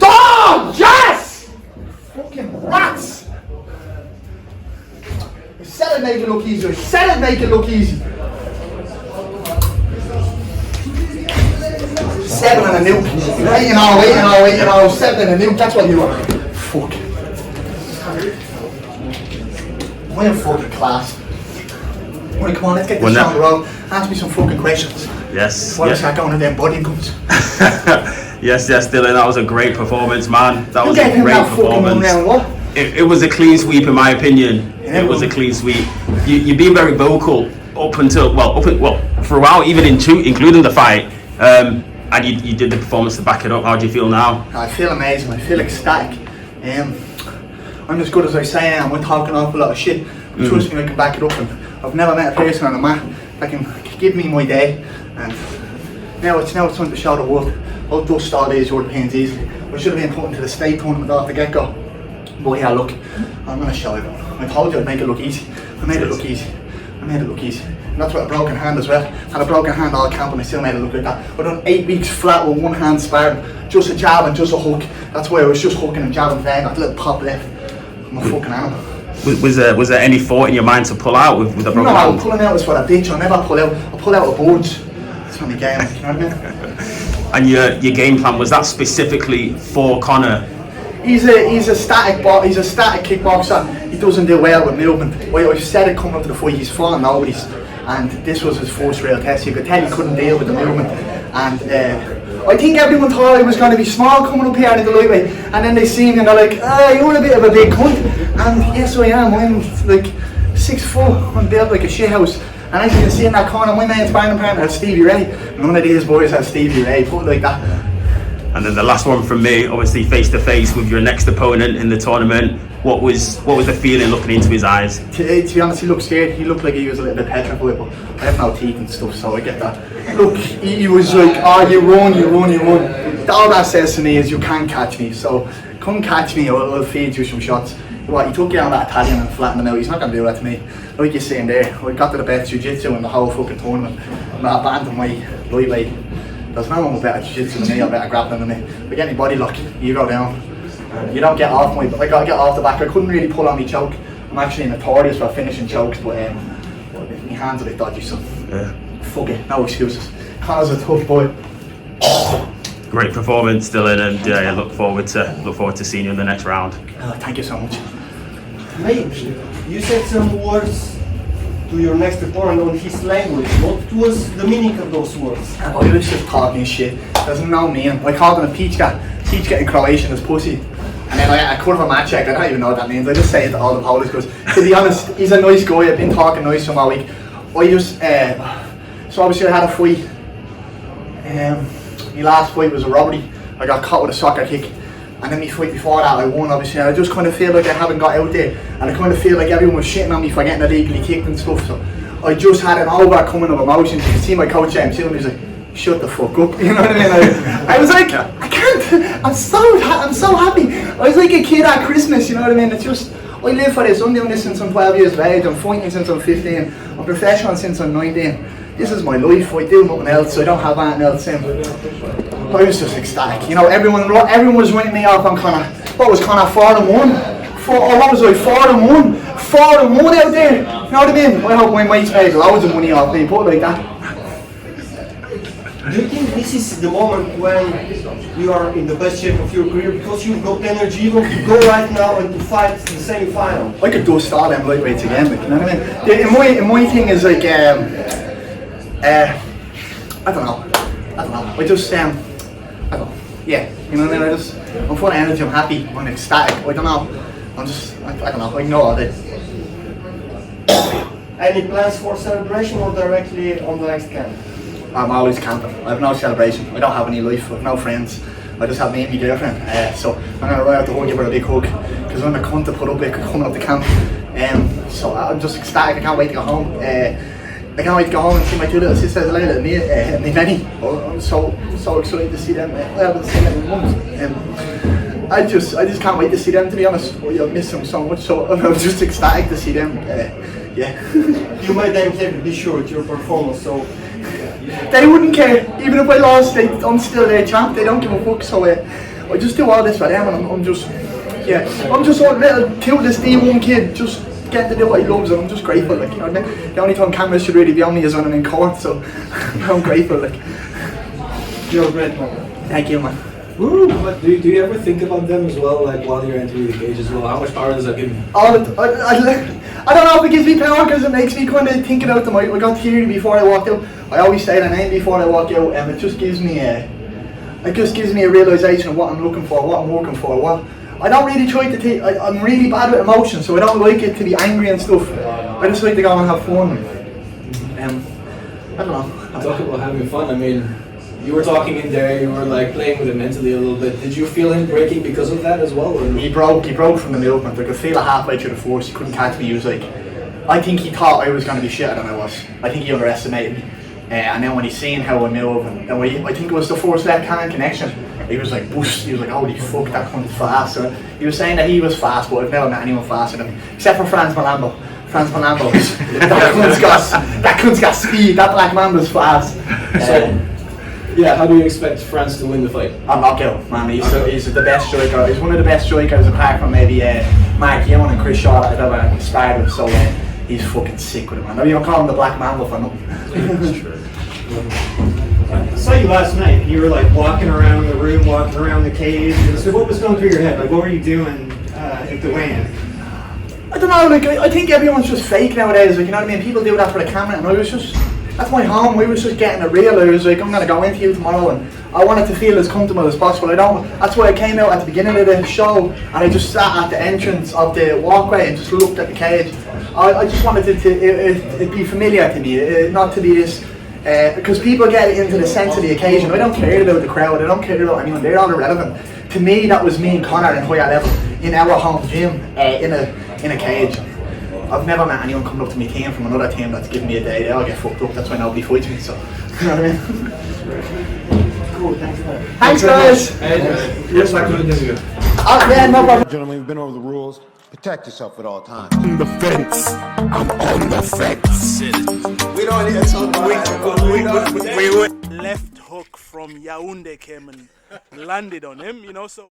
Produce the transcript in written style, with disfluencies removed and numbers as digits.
Oh, yes! Fucking rats! I said I'd make it look easy. I said I'd make it look easy. 7 and a nuke. Waiting on, 7 and a nuke. That's what you are. Fuck. Am I in fucking class? Right, come on, let's get this on the road. Ask me some fucking questions. Yes. Why was that going to them body guns? Yes, Dylan, that was a great performance, man. That was a great performance. It was a clean sweep, in my opinion. Yeah, it was a clean sweep. You've been very vocal up until, throughout, even including the fight. And you did the performance to back it up. How do you feel now? I feel amazing. I feel ecstatic. I'm as good as I say I am. We're talking an awful lot of shit. Trust me, I can back it up. And I've never met a person on the mat that can give me my day. And now it's time to show the world. I'll dust all these Europeans easily. We should have been put into the state tournament off the get-go. But yeah, look, I'm going to show everyone. I told you I'd make it look easy. I made it look easy. And that's with a broken hand as well. Had a broken hand all camp and I still made it look like that. I've done 8 weeks flat with one hand sparring. Just a jab and just a hook. That's why I was just hooking and jabbing today. Got a little pop left. I'm a fucking animal. Was there any thought in your mind to pull out with a broken hand? No, pulling out is what I bitch. I'll never pull out. I'll pull out of boards. That's on the game, you know what I mean? And your game plan, was that specifically for Conor? He's a static kickboxer. He doesn't do well with movement. I said it coming up to the fight, he's fought nobody's. And this was his first real test. You could tell he couldn't deal with the movement. And I think everyone thought I was going to be small coming up here in the lightweight. And then they see me and they're like, you're a bit of a big cunt. And yes, I am. I'm like 6 foot. I'm built like a shithouse. And as you can see in that corner, my main sparring partner is Stevie Ray. None of these boys have Stevie Ray, put it like that. And then the last one from me, obviously face to face with your next opponent in the tournament. What was the feeling looking into his eyes? To be honest, he looked scared. He looked like he was a little bit petrified, but I have no teeth and stuff, so I get that. Look, he was like, you run. All that says to me is you can't catch me, so come catch me, I'll feed you some shots. He took you on that Italian and flattened him out. He's not going to do that to me. Like you're saying there, I got to the best jiu-jitsu in the whole fucking tournament. I'm not abandoning my lightweight. There's no one with better jiu-jitsu than me or better grappling than me. Like any body lock, you go down. You don't get off I got to get off the back. I couldn't really pull on my choke. I'm actually notorious for finishing chokes, but my hands are a bit dodgy, so fuck it, no excuses. Conor's a tough boy. Great performance, Dylan, and I look forward to seeing you in the next round. Thank you so much. Mate, you said some words to your next opponent on his language. What was the meaning of those words? I was just talking shit. There's no meaning. I called him a Pichka. Pichka in Croatian is pussy. And then I cut him a match check. I don't even know what that means. I just say it to all the Polish because, to be honest, he's a nice guy. I've been talking nice to him all week. So obviously I had a fight. My last fight was a robbery. I got caught with a soccer kick. And then my fight before that I won, obviously. And I just kind of feel like I haven't got out there. And I kind of feel like everyone was shitting on me for getting illegally kicked and stuff. So I just had an overcoming of emotions. You can see my coach James Hill, he's like, shut the fuck up, you know what I mean? I was like, I can't, I'm so happy. I was like a kid at Christmas, you know what I mean? It's just, I live for this. I'm doing this since I'm 12 years of age. I'm fighting since I'm 15. I'm professional since I'm 19. This is my life. I do nothing else. I don't have anything else in. I was just ecstatic. You know, everyone was writing me off on Conor. What was Conor, 4-1? What was I, 4-1? 4-1 out there. You know what I mean? I hope my mates paid loads of money off me, put it like that. Do you think this is the moment when you are in the best shape of your career because you've got energy even to go right now and to fight the semi-final? I could dust all them lightweights again, like, you know what I mean? My thing is like, I don't know. I just, I don't know. Yeah, you know what I mean? I'm full of energy, I'm happy, I'm ecstatic. I don't know. I don't know. I know all this. Any plans for celebration or directly on the next camp? I'm always camping. I have no celebration. I don't have any life. I have no friends. I just have me and my girlfriend. So I'm going to ride out to hug you with a big hug because I'm a cunt to put up with coming up the camp. So I'm just ecstatic. I can't wait to go home. I can't wait to go home and see my two little sisters, Layla and me, Benny. I'm so excited to see them. I haven't seen them in months. I just can't wait to see them, to be honest. I miss them so much, so I'm just ecstatic to see them. Yeah. You made them happy, be sure, with your performance, so they wouldn't care. Even if I lost, I'm still their champ. They don't give a fuck. So I just do all this for them, and I'm just a little toothless D1 kid, just getting to do what he loves, and I'm just grateful. Like, you know, the only time cameras should really be on me is when I'm in court. So I'm grateful. Like, You're great, man. thank you, man. Woo! But do you ever think about them as well, like while you're entering the cage as well? How much power does that give you? I don't know if it gives me power because it makes me kind of think about them. I got theory before I walked out. I always say the name before I walk out, and it just gives me a realization of what I'm looking for, what I'm working for. What I don't really try to take. I'm really bad with emotions, so I don't like it to be angry and stuff. I just like to go and have fun. I don't know. Talk about having fun. I mean, you were talking in there. You were like playing with him mentally a little bit. Did you feel him breaking because of that as well? Or? He broke from the movement. I could feel it halfway through the force. He couldn't catch me. He was like, I think he thought I was going to be shitter than I was. I think he underestimated me. And then when he seen how I move, and I think it was the first left hand connection, he was like, whoosh, he was like, holy fuck, that cunt is fast. So he was saying that he was fast, but I've never met anyone faster than him, except for Franz Malambo. that cunt's got speed. That black mamba's fast. Yeah, how do you expect France to win the fight? I'm knockout, man. He's the best striker. He's one of the best strikers apart from maybe Mark Young and Chris Shaw that I've ever sparred with. So he's fucking sick with it, man. I mean, you don't call him the Black Mamba for nothing. That's true. I saw you last night. You were like walking around the room, walking around the cage. So what was going through your head? Like, what were you doing at the weigh-in? I don't know. Like, I think everyone's just fake nowadays. Like, you know what I mean? People do that for the camera, and I was just. That's my home. We was just getting it real. I was like, I'm gonna go into you tomorrow, and I wanted to feel as comfortable as possible. That's why I came out at the beginning of the show, and I just sat at the entrance of the walkway and just looked at the cage. I just wanted it be familiar to me, not to be this. Because people get into the sense of the occasion. I don't care about the crowd. I don't care about anyone. They're all irrelevant. To me, that was me and Connor in higher level in our home gym in a cage. I've never met anyone coming up to me team from another team that's giving me a day. They all get fucked up. That's why nobody fights me. So, you know what I mean? Cool. Thanks, guys. Yes, I couldn't do it. Yeah, no problem. Gentlemen, we've been over the rules. Protect yourself at all times. On the fence. I'm on the fence. We don't need to talk about we left hook from Yaoundé came and landed on him, you know, so